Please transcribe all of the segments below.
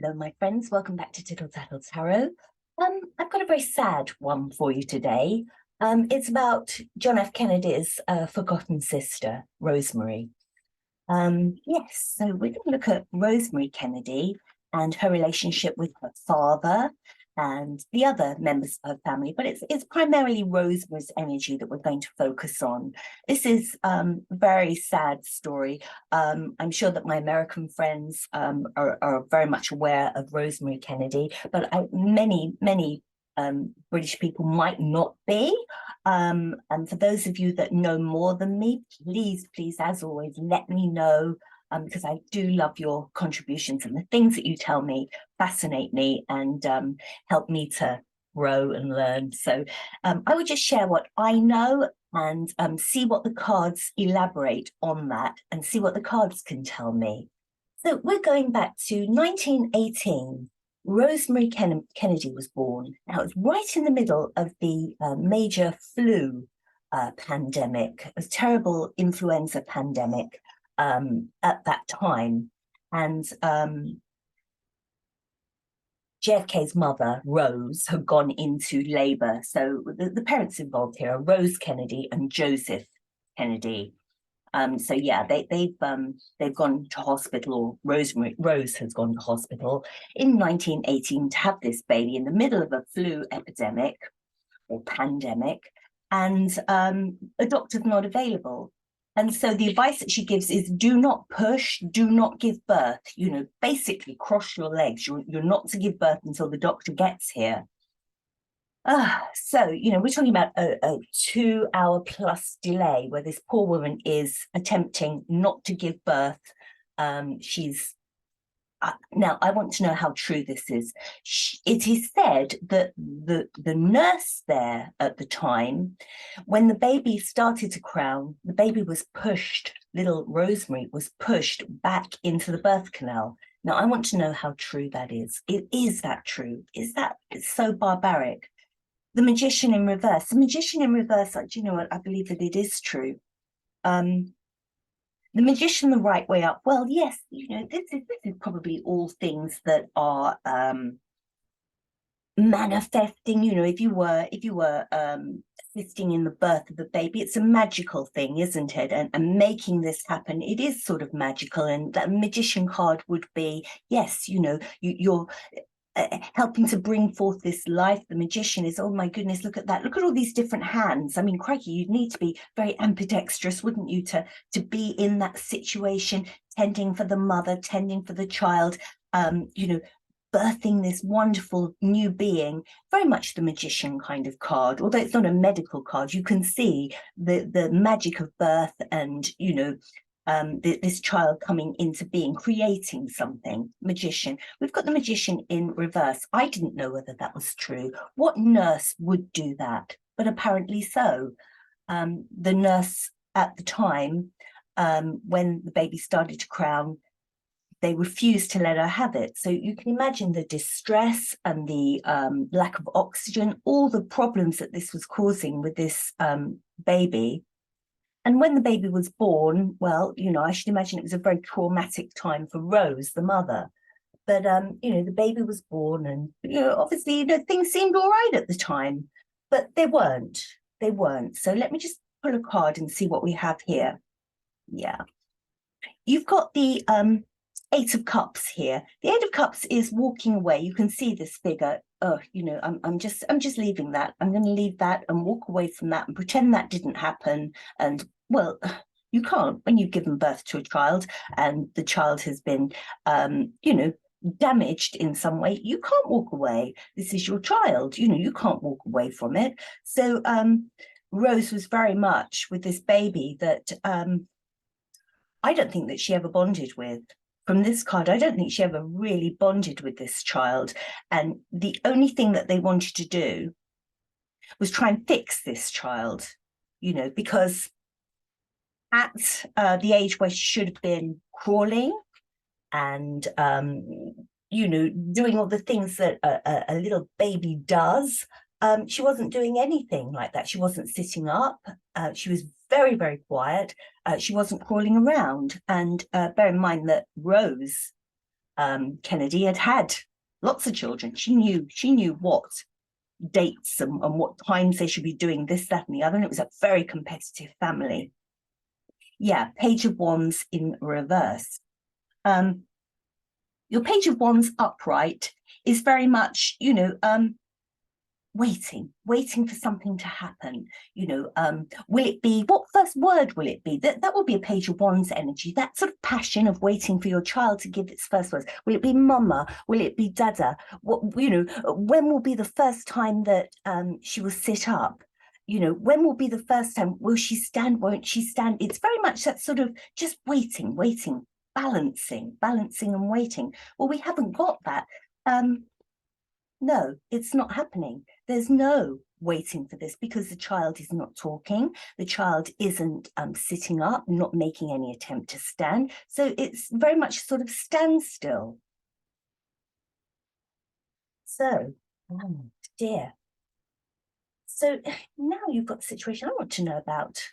Hello, my friends. Welcome back to Tittle Tattle Tarot. I've got a very sad one for you today. It's about John F. Kennedy's forgotten sister, Rosemary. Yes, so we're going to look at Rosemary Kennedy and her relationship with her father and the other members of her family, but it's primarily Rosemary's energy that we're going to focus on. This is a very sad story. I'm sure that my American friends are very much aware of Rosemary Kennedy, but many British people might not be. And for those of you that know more than me, please, as always, let me know, because I do love your contributions, and the things that you tell me fascinate me and help me to grow and learn. So I would just share what I know and see what the cards elaborate on that and see what the cards can tell me. So we're going back to 1918. Rosemary Kennedy was born. Now, it was right in the middle of the major flu pandemic, a terrible influenza pandemic at that time. And JFK's mother, Rose, had gone into labor. So the parents involved here are Rose Kennedy and Joseph Kennedy. So yeah, they've gone to hospital, or Rose has gone to hospital in 1918 to have this baby in the middle of a flu epidemic or pandemic, and a doctor's not available. And so the advice that she gives is do not push, do not give birth, basically cross your legs. You're not to give birth until the doctor gets here. So, we're talking about a 2-hour plus delay where this poor woman is attempting not to give birth. She's now, I want to know how true this is. It is said that the nurse there at the time, when the baby started to crown, the baby was pushed, little Rosemary was pushed back into the birth canal. Now, I want to know how true that is. Is that true? It's so barbaric? The Magician in Reverse. The Magician in Reverse, do you know what? I believe that it is true. The Magician the right way up. Well, yes, this is probably all things that are manifesting. If you were assisting in the birth of the baby, it's a magical thing, isn't it? And making this happen, it is sort of magical. And that Magician card would be, yes, you're helping to bring forth this life. The Magician is, oh my goodness, look at that, look at all these different hands. I mean, crikey, you'd need to be very ambidextrous, wouldn't you, to be in that situation, tending for the mother, tending for the child, birthing this wonderful new being. Very much the Magician kind of card, although it's not a medical card. You can see the magic of birth and this child coming into being, creating something. Magician. We've got the Magician in Reverse. I didn't know whether that was true. What nurse would do that? But apparently so. The nurse at the time, when the baby started to crown, they refused to let her have it. So you can imagine the distress and the lack of oxygen, all the problems that this was causing with this baby. And when the baby was born, well, I should imagine it was a very traumatic time for Rose, the mother. But, the baby was born and, obviously, things seemed all right at the time, but they weren't. They weren't. So let me just pull a card and see what we have here. Yeah. You've got the Eight of Cups here. The Eight of Cups is walking away. You can see this figure. Oh, I'm just leaving that. I'm going to leave that and walk away from that and pretend that didn't happen. And well, you can't when you've given birth to a child and the child has been, damaged in some way. You can't walk away. This is your child. You can't walk away from it. So Rose was very much with this baby that I don't think that she ever bonded with. From this card, I don't think she ever really bonded with this child. And the only thing that they wanted to do was try and fix this child, because at the age where she should have been crawling and, doing all the things that a little baby does, she wasn't doing anything like that. She wasn't sitting up. She was very, very quiet. She wasn't crawling around. And bear in mind that Rose Kennedy had had lots of children. She knew what dates and what times they should be doing this, that, and the other. And it was a very competitive family. Yeah, Page of Wands in reverse. Your Page of Wands upright is very much, waiting for something to happen. Will it be, what first word will it be? That will be a Page of Wands energy, that sort of passion of waiting for your child to give its first words. Will it be mama? Will it be dada? When will be the first time that she will sit up? When will be the first time? Will she stand? Won't she stand? It's very much that sort of just waiting, balancing and waiting. Well, we haven't got that. No, it's not happening. There's no waiting for this because the child is not talking. The child isn't sitting up, not making any attempt to stand. So it's very much sort of standstill. So, oh dear. So now you've got the situation. I want to know about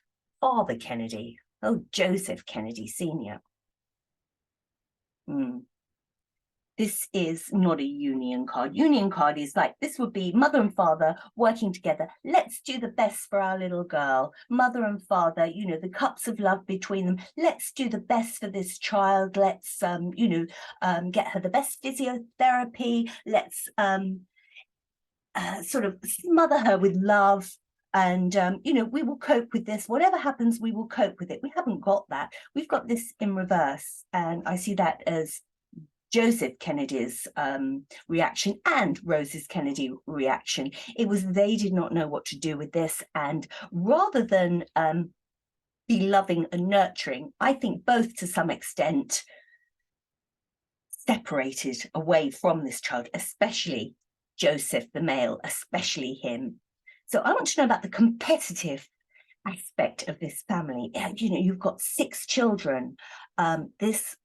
Father Kennedy. Oh, Joseph Kennedy Sr. This is not a union card. Union card is like, this would be mother and father working together. Let's do the best for our little girl. Mother and father, the cups of love between them. Let's do the best for this child. Let's, get her the best physiotherapy. Let's sort of smother her with love. And, we will cope with this. Whatever happens, we will cope with it. We haven't got that. We've got this in reverse. And I see that as Joseph Kennedy's reaction and Rose's Kennedy reaction. It was they did not know what to do with this, and rather than be loving and nurturing, I think both to some extent separated away from this child, especially Joseph the male, especially him. So I want to know about the competitive aspect of this family. You've got 6 children. This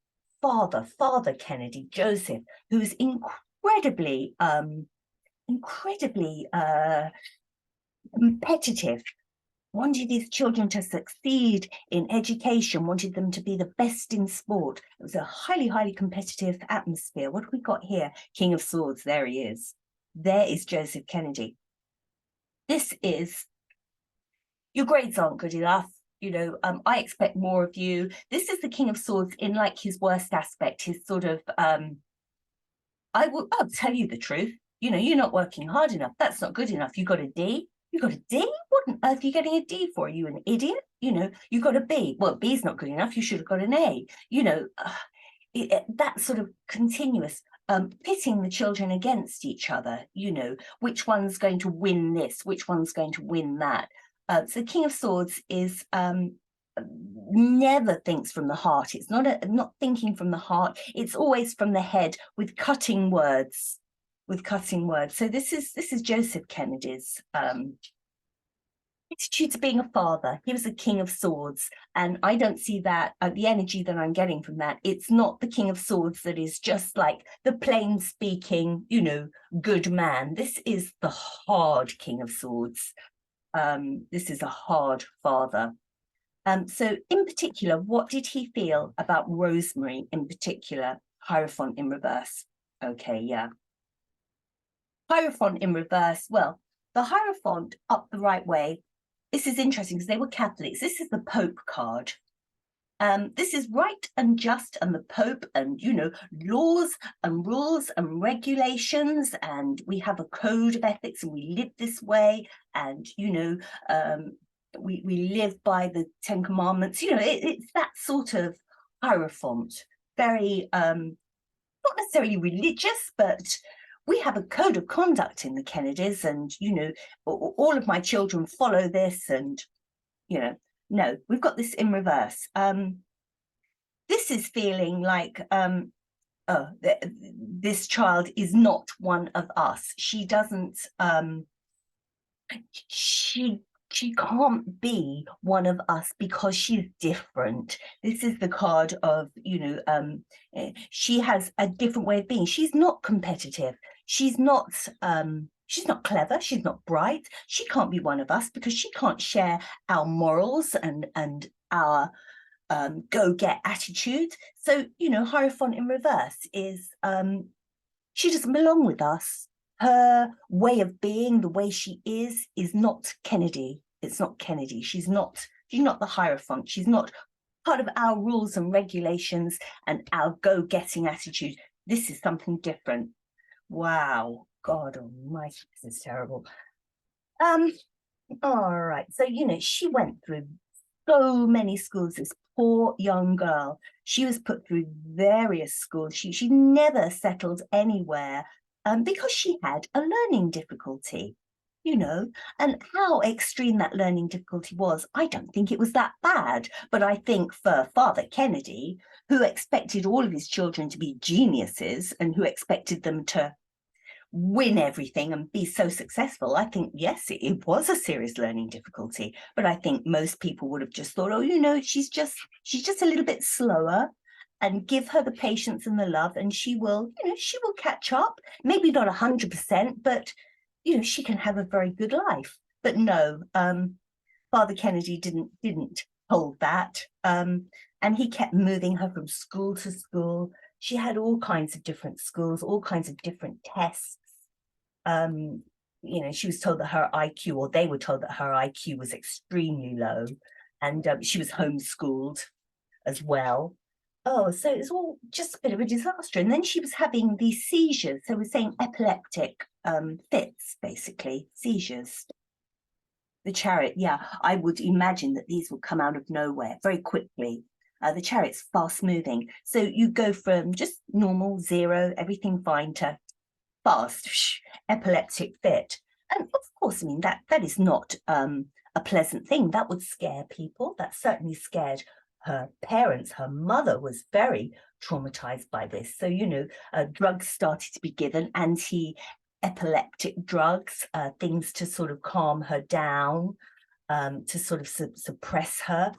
Father Kennedy, Joseph, who's incredibly competitive, wanted his children to succeed in education, wanted them to be the best in sport. It was a highly competitive atmosphere. What have we got here? King of Swords, there he is. There is Joseph Kennedy. This is, your grades aren't good enough. I expect more of you. This is the King of Swords in like his worst aspect, his sort of, I'll tell you the truth. You're not working hard enough. That's not good enough. You got a D? You got a D? What on earth are you getting a D for? Are you an idiot? You got a B. Well, B's not good enough. You should have got an A. That sort of continuous pitting the children against each other, which one's going to win this? Which one's going to win that? So King of Swords is never thinks from the heart. It's not thinking from the heart. It's always from the head with cutting words. So this is Joseph Kennedy's attitude to being a father. He was a King of Swords, and I don't see that the energy that I'm getting from that. It's not the King of Swords that is just like the plain speaking, good man. This is the hard King of Swords. This is a hard father. So in particular, what did he feel about Rosemary in particular? Hierophant in reverse. Okay, yeah. Hierophant in reverse. Well, the Hierophant up the right way. This is interesting because they were Catholics. This is the Pope card. This is right and just and the Pope and, laws and rules and regulations, and we have a code of ethics and we live this way, and, we live by the 10 Commandments. It's that sort of Hierophant, very, not necessarily religious, but we have a code of conduct in the Kennedys, and, all of my children follow this, and, no, we've got this in reverse. This is feeling like, this child is not one of us. She doesn't, she can't be one of us because she's different. This is the card of, she has a different way of being. She's not competitive. She's not clever. She's not bright. She can't be one of us because she can't share our morals and our go-get attitude. So, you know, Hierophant in reverse is she doesn't belong with us. Her way of being, the way she is not Kennedy. It's not Kennedy. She's not the Hierophant. She's not part of our rules and regulations and our go-getting attitude. This is something different. Wow. God almighty, this is terrible. All right. So, you know, she went through so many schools, this poor young girl. She was put through various schools. She never settled anywhere because she had a learning difficulty, you know, and how extreme that learning difficulty was, I don't think it was that bad. But I think for Father Kennedy, who expected all of his children to be geniuses and who expected them to win everything and be so successful, I think, yes, it was a serious learning difficulty. But I think most people would have just thought, oh, you know, she's just a little bit slower, and give her the patience and the love, and she will, you know, she will catch up. Maybe not 100%, but, you know, she can have a very good life. But no, Father Kennedy didn't hold that. And he kept moving her from school to school. She had all kinds of different schools, all kinds of different tests. You know, she was told that her IQ, or they were told that her IQ was extremely low, and she was homeschooled as well. Oh, so it's all just a bit of a disaster. And then she was having these seizures. So we're saying epileptic fits, basically, seizures. The chariot, yeah, I would imagine that these would come out of nowhere very quickly. The chariot's fast moving. So you go from just normal, zero, everything fine, to fast, epileptic fit. And of course, I mean, that is not a pleasant thing. That would scare people. That certainly scared her parents. Her mother was very traumatized by this. So, you know, drugs started to be given, anti-epileptic drugs, things to sort of calm her down, to sort of suppress her,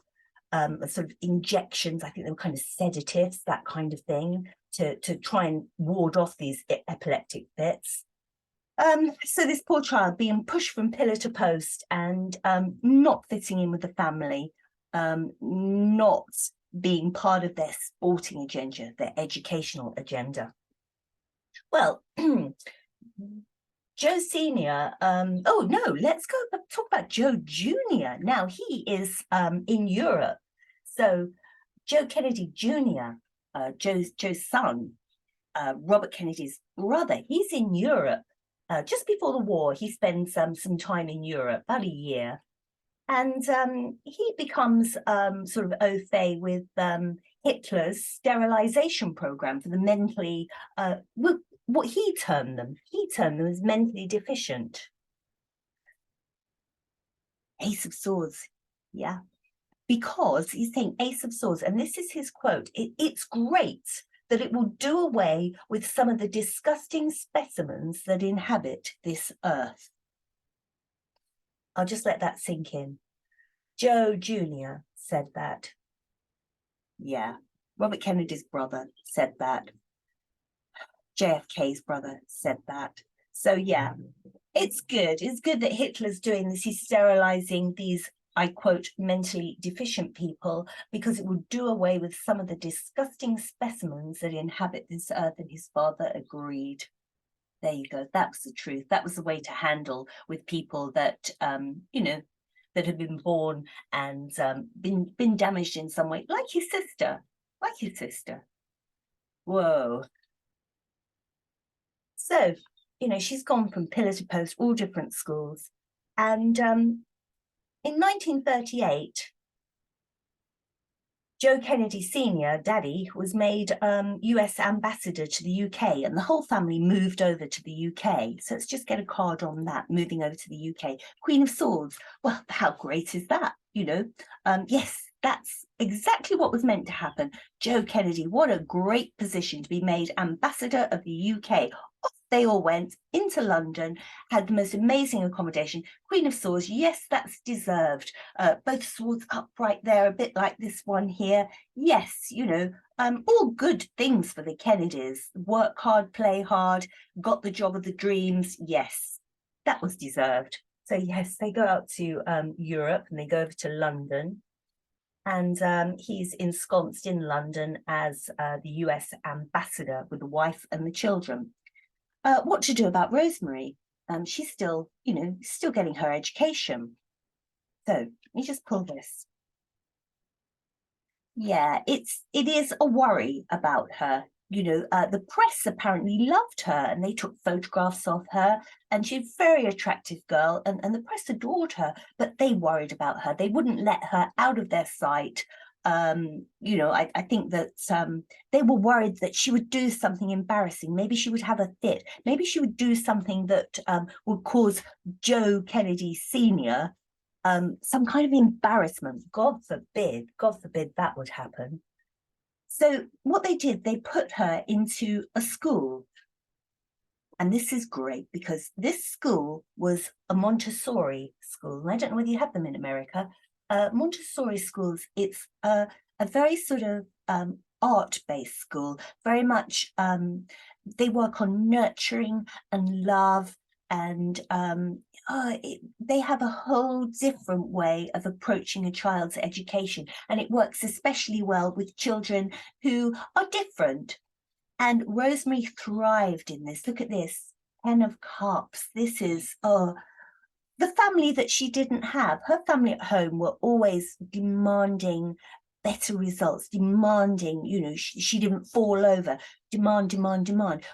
sort of injections. I think they were kind of sedatives, that kind of thing, to try and ward off these epileptic fits. So this poor child being pushed from pillar to post and not fitting in with the family, not being part of their sporting agenda, their educational agenda. Well, Joe Senior, oh no, let's go talk about Joe Junior. Now he is in Europe. So Joe Kennedy Jr., Joe's son, Robert Kennedy's brother, he's in Europe. Just before the war, he spends some time in Europe, about a year. And he becomes sort of au fait with Hitler's sterilization program for the mentally, what he termed them as mentally deficient. Ace of Swords, yeah. Because he's saying Ace of Swords, and this is his quote, it's great that it will do away with some of the disgusting specimens that inhabit this earth. I'll just let that sink in. Joe Jr. said that. Yeah. Robert Kennedy's brother said that. JFK's brother said that. So yeah, it's good. It's good that Hitler's doing this. He's sterilizing these, I quote, mentally deficient people, because it will do away with some of the disgusting specimens that inhabit this earth, and his father agreed. There you go. That was the truth. That was the way to handle with people that, you know, that have been born and been damaged in some way, like his sister, Whoa. So, you know, she's gone from pillar to post, all different schools. And in 1938, Joe Kennedy Sr., Daddy, was made US ambassador to the UK, and the whole family moved over to the UK. So let's just get a card on that, moving over to the UK. Queen of Swords, well, how great is that? You know, yes, that's exactly what was meant to happen. Joe Kennedy, what a great position to be made ambassador of the UK. Off they all went into London, had the most amazing accommodation. Queen of Swords, yes, that's deserved. Both swords upright there, a bit like this one here. Yes, you know, all good things for the Kennedys. Work hard, play hard, got the job of the dreams. Yes, that was deserved. So yes, they go out to Europe, and they go over to London. And he's ensconced in London as the US ambassador with the wife and the children. What to do about Rosemary? She's still, still getting her education. So let me just pull this. Yeah, it is a worry about her. The press apparently loved her and they took photographs of her, and she's a very attractive girl, and the press adored her, but they worried about her. They wouldn't let her out of their sight. I think that they were worried that she would do something embarrassing. Maybe she would have a fit. Maybe she would do something that would cause Joe Kennedy Sr. Some kind of embarrassment. God forbid that would happen. So what they did, they put her into a school. And this is great because this school was a Montessori school. And I don't know whether you have them in America. Montessori schools, it's a very sort of art-based school, very much, they work on nurturing and love, and they have a whole different way of approaching a child's education. And it works especially well with children who are different. And Rosemary thrived in this. Look at this, 10 of Cups. This is, the family that she didn't have. Her family at home were always demanding better results, demanding, she didn't fall over, demand.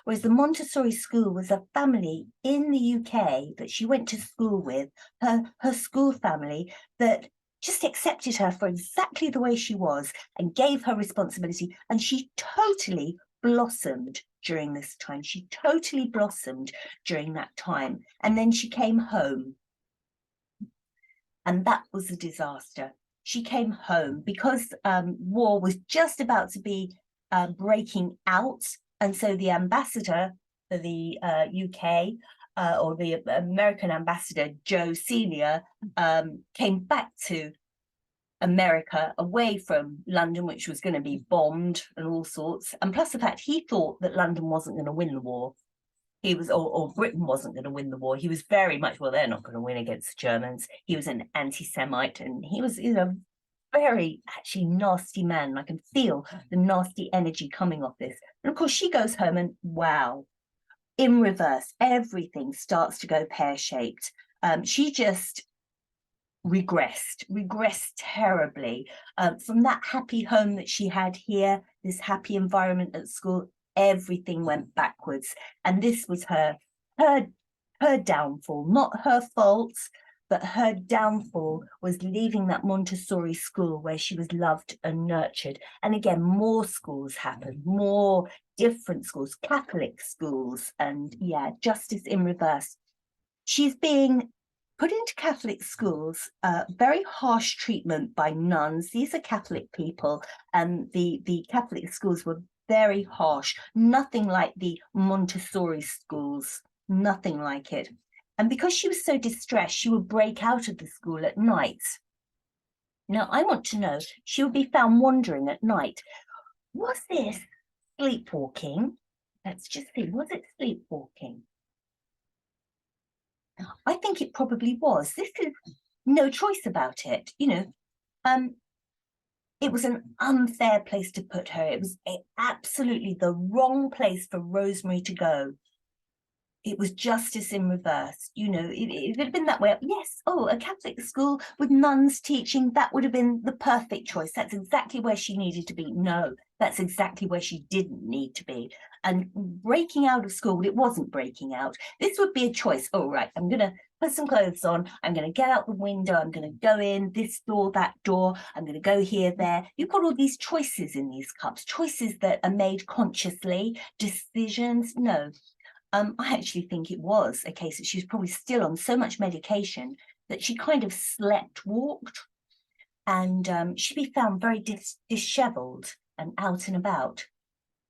Whereas the Montessori school was a family in the UK that she went to school with, her school family, that just accepted her for exactly the way she was and gave her responsibility. And she totally blossomed during this time. She totally blossomed during that time. And then she came home. And that was a disaster. She came home because war was just about to be breaking out. And so the ambassador for the UK, or the American ambassador, Joe Sr., came back to America, away from London, which was going to be bombed and all sorts. And plus the fact he thought that London wasn't going to win the war. He was, or Britain wasn't going to win the war. He was very much, well, they're not going to win against the Germans. He was an anti-Semite, and he was, very actually nasty man. I can feel the nasty energy coming off this. And of course, she goes home and wow, in reverse, everything starts to go pear-shaped. She just regressed terribly from that happy home that she had here, this happy environment at school. Everything went backwards, and this was her downfall, not her fault, but her downfall was leaving that Montessori school where she was loved and nurtured. And again, more schools happened, more different schools, Catholic schools, and yeah, justice in reverse. She's being put into Catholic schools, very harsh treatment by nuns. These are Catholic people, and the Catholic schools were very harsh, nothing like the Montessori schools, nothing like it. And because she was so distressed, she would break out of the school at night. Now, I want to know, she would be found wandering at night. Was this sleepwalking? Let's just see, was it sleepwalking? I think it probably was. This is no choice about it. It was an unfair place to put her. It was absolutely the wrong place for Rosemary to go. It was justice in reverse. It had been that way. Yes, a Catholic school with nuns teaching, that would have been the perfect choice. That's exactly where she needed to be. No, that's exactly where she didn't need to be. And breaking out of school, it wasn't breaking out. This would be a choice. Oh, right, I'm going to put some clothes on. I'm going to get out the window. I'm going to go in this door, that door. I'm going to go here, there. You've got all these choices in these cups, choices that are made consciously, decisions. No. I actually think it was a case that she was probably still on so much medication that she kind of slept walked, and she'd be found very disheveled and out and about.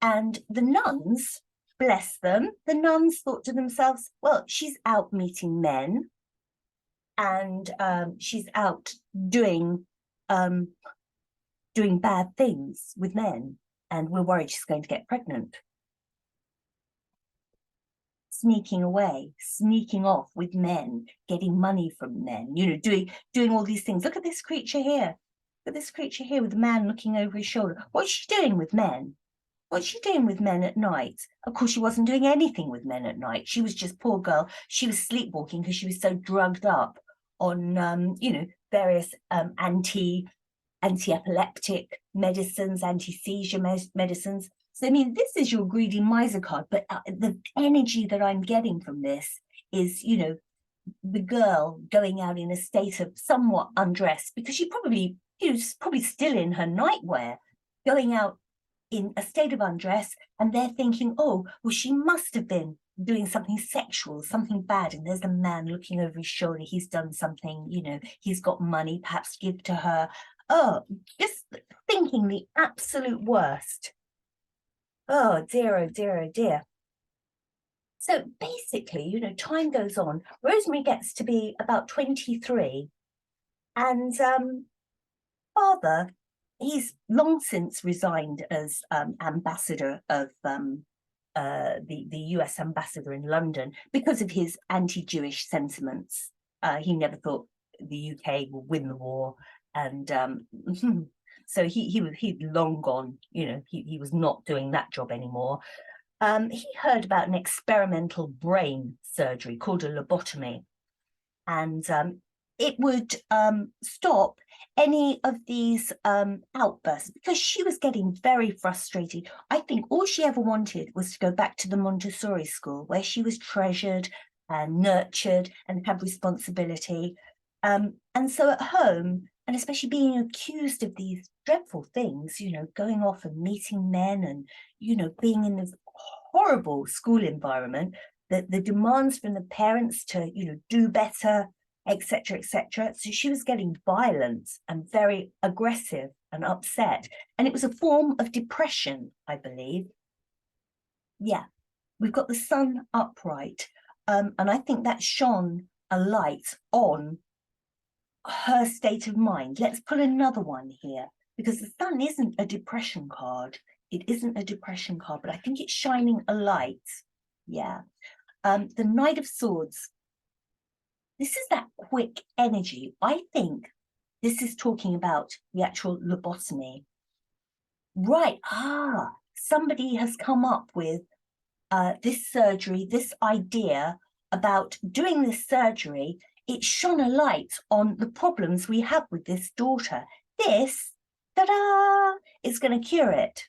And the nuns, bless them, the nuns thought to themselves, well, she's out meeting men, and she's out doing bad things with men, and we're worried she's going to get pregnant. Sneaking away, sneaking off with men, getting money from men, doing all these things. Look at this creature here. But this creature here with the man looking over his shoulder, what's she doing with men? What's she doing with men at night? Of course, she wasn't doing anything with men at night. She was just, poor girl, she was sleepwalking because she was so drugged up on, various anti-epileptic medicines, anti-seizure medicines. So, I mean, this is your greedy miser card, but the energy that I'm getting from this is, the girl going out in a state of somewhat undressed because she probably, probably still in her nightwear, going out in a state of undress, and they're thinking, oh, well, she must have been doing something sexual, something bad, and there's a man looking over his shoulder, he's done something, he's got money, perhaps give to her. Oh, just thinking the absolute worst. Oh dear, oh dear, oh dear. So basically, time goes on. Rosemary gets to be about 23, and father, he's long since resigned as ambassador of the US ambassador in London because of his anti-Jewish sentiments. He never thought the UK would win the war, and so he'd long gone. He was not doing that job anymore. He heard about an experimental brain surgery called a lobotomy, and it would stop any of these outbursts, because she was getting very frustrated. I think all she ever wanted was to go back to the Montessori school where she was treasured and nurtured and had responsibility. And so at home, and especially being accused of these dreadful things, going off and meeting men and, being in this horrible school environment, the demands from the parents to, do better, etc., etc. So she was getting violent and very aggressive and upset. And it was a form of depression, I believe. Yeah, we've got the sun upright. And I think that shone a light on her state of mind. Let's put another one here, because the sun isn't a depression card. It isn't a depression card, but I think it's shining a light. Yeah. The Knight of Swords. This is that quick energy. I think this is talking about the actual lobotomy. Right, somebody has come up with this surgery, this idea about doing this surgery. It shone a light on the problems we have with this daughter. This, ta-da, is going to cure it.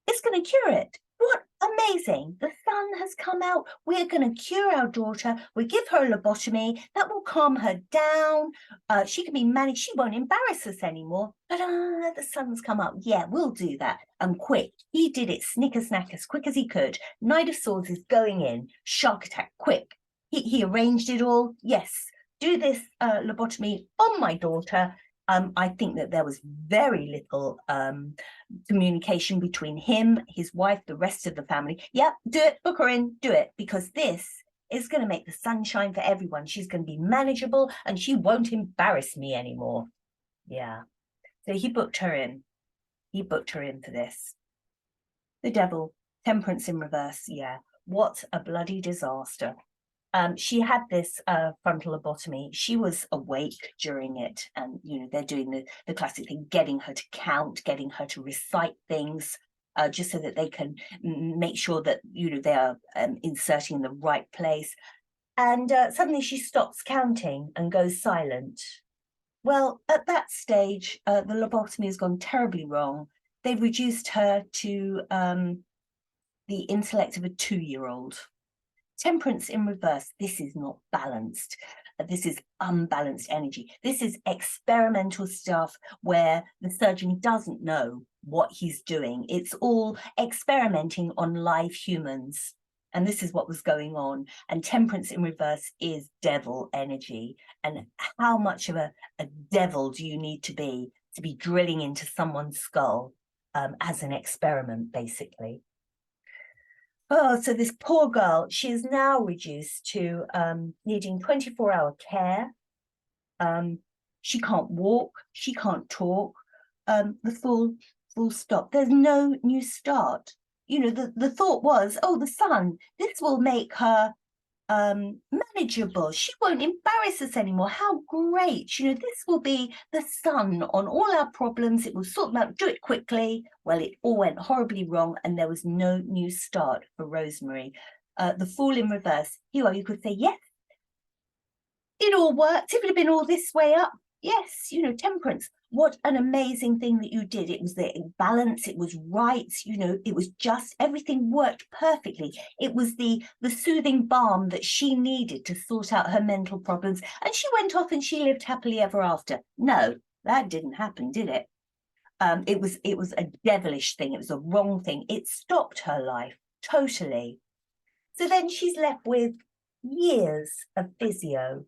It's going to cure it. What amazing. The sun has come out. We're going to cure our daughter. We give her a lobotomy. That will calm her down. She can be managed. She won't embarrass us anymore. Ta-da, the sun's come up. Yeah, we'll do that. And quick. He did it snicker-snack as quick as he could. Knight of Swords is going in. Shark attack, quick. He arranged it all. Yes, do this lobotomy on my daughter. I think that there was very little communication between him, his wife, the rest of the family. Yeah, do it, book her in, do it, because this is going to make the sunshine for everyone. She's going to be manageable and she won't embarrass me anymore. Yeah. So he booked her in. He booked her in for this. The Devil, Temperance in reverse. Yeah. What a bloody disaster. She had this frontal lobotomy. She was awake during it, and they're doing the classic thing, getting her to count, getting her to recite things, just so that they can make sure that they are inserting in the right place. And suddenly she stops counting and goes silent. Well, at that stage, the lobotomy has gone terribly wrong. They've reduced her to the intellect of a 2-year-old. Temperance in reverse. This is not balanced. This is unbalanced energy. This is experimental stuff where the surgeon doesn't know what he's doing. It's all experimenting on live humans. And this is what was going on. And temperance in reverse is devil energy. And how much of a devil do you need to be drilling into someone's skull as an experiment, basically? Oh, so this poor girl, she is now reduced to needing 24-hour care. She can't walk, she can't talk, the full stop. There's no new start. The thought was, oh, the sun, this will make her manageable. She won't embarrass us anymore. How great. You know, this will be the sun on all our problems. It will sort them out, do it quickly. Well, it all went horribly wrong and there was no new start for Rosemary. The Fool in reverse. You could say, yes, it all worked. If it had been all this way up, yes, you know, temperance. What an amazing thing that you did. It was the balance, it was right, you know, it was just, everything worked perfectly. It was the soothing balm that she needed to sort out her mental problems. And she went off and she lived happily ever after. No, that didn't happen, did it? It was a devilish thing. It was a wrong thing. It stopped her life totally. So then she's left with years of physio.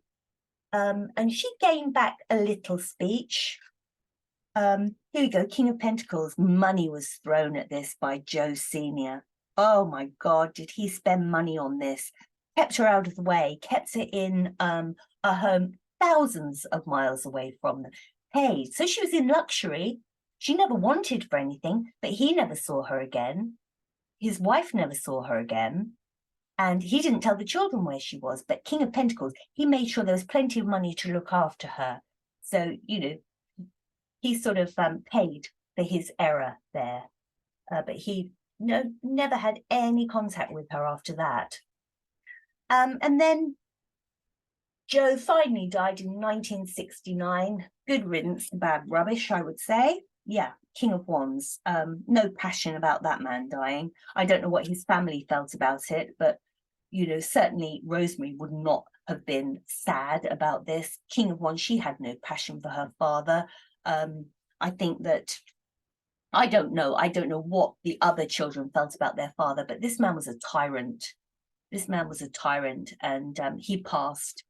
And she gained back a little speech. Here we go, King of Pentacles. Money was thrown at this by Joe Sr. Oh my God, did he spend money on this? Kept her out of the way, kept her in a home thousands of miles away from them. Hey, so she was in luxury. She never wanted for anything, but he never saw her again. His wife never saw her again. And he didn't tell the children where she was, but King of Pentacles, he made sure there was plenty of money to look after her. So, you know, he sort of paid for his error there. But he never had any contact with her after that. And then Joe finally died in 1969. Good riddance, bad rubbish, I would say. Yeah, King of Wands. No passion about that man dying. I don't know what his family felt about it, but, you know, certainly Rosemary would not have been sad about this. King of Wands, she had no passion for her father. I think that, I don't know what the other children felt about their father, but this man was a tyrant. This man was a tyrant, and he passed.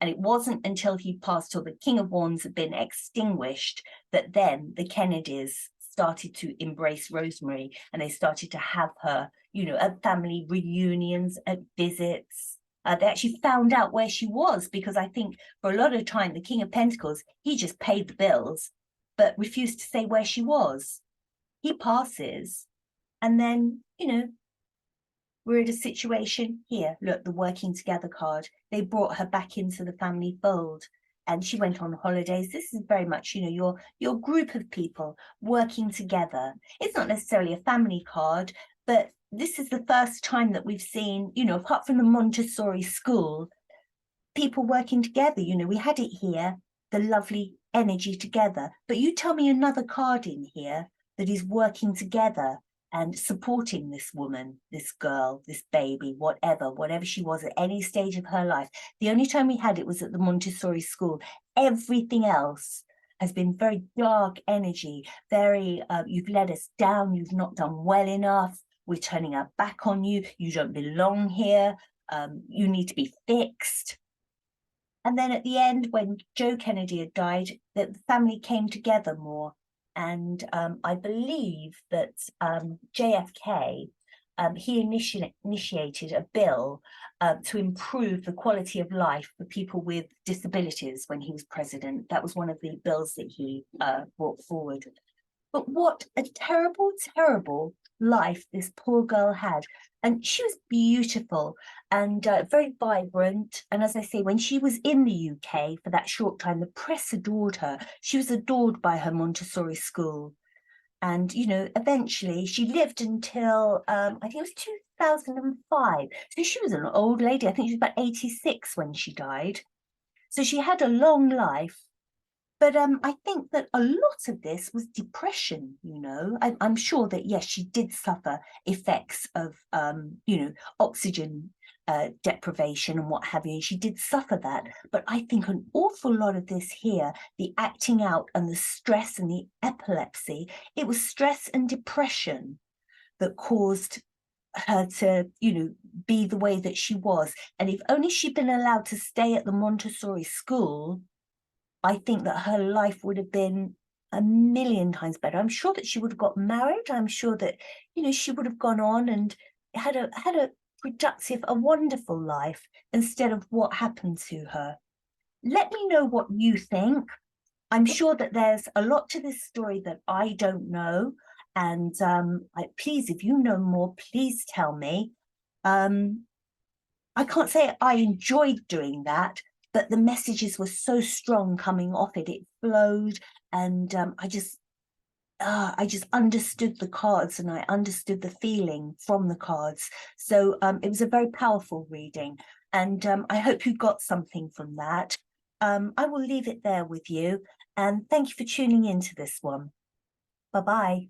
And it wasn't until he passed, till the King of Wands had been extinguished, that then the Kennedys started to embrace Rosemary, and they started to have her, you know, at family reunions, at visits. They actually found out where she was, because I think for a lot of time, the King of Pentacles, he just paid the bills, but refused to say where she was. He passes, and then, you know, we're at a situation here. Look, the working together card. They brought her back into the family fold, and she went on holidays. This is very much, you know, your group of people working together. It's not necessarily a family card, but this is the first time that we've seen, you know, apart from the Montessori school, people working together. You know, we had it here, the lovely energy together. But you tell me another card in here that is working together and supporting this woman, this girl, this baby, whatever she was at any stage of her life. The only time we had it was at the Montessori school. Everything else has been very dark energy, very, you've let us down, you've not done well enough, we're turning our back on you, you don't belong here, you need to be fixed. And then at the end, when Joe Kennedy had died, the family came together more. And I believe that JFK, he initiated a bill to improve the quality of life for people with disabilities when he was president. That was one of the bills that he brought forward. But what a terrible, terrible life this poor girl had. And she was beautiful and very vibrant. And as I say, when she was in the UK for that short time, the press adored her. She was adored by her Montessori school. And, you know, eventually she lived until, I think it was 2005. So she was an old lady. I think she was about 86 when she died. So she had a long life. But I think that a lot of this was depression, you know. I'm sure that, yes, she did suffer effects of, you know, oxygen deprivation and what have you. She did suffer that. But I think an awful lot of this here, the acting out and the stress and the epilepsy, it was stress and depression that caused her to, you know, be the way that she was. And if only she'd been allowed to stay at the Montessori school, I think that her life would have been a million times better. I'm sure that she would have got married. I'm sure that, you know, she would have gone on and had a productive, a wonderful life instead of what happened to her. Let me know what you think. I'm sure that there's a lot to this story that I don't know. And please, if you know more, please tell me. I can't say I enjoyed doing that, but the messages were so strong coming off it. It flowed, and I just understood the cards and I understood the feeling from the cards. So it was a very powerful reading, and I hope you got something from that. I will leave it there with you, and thank you for tuning into this one. Bye-bye.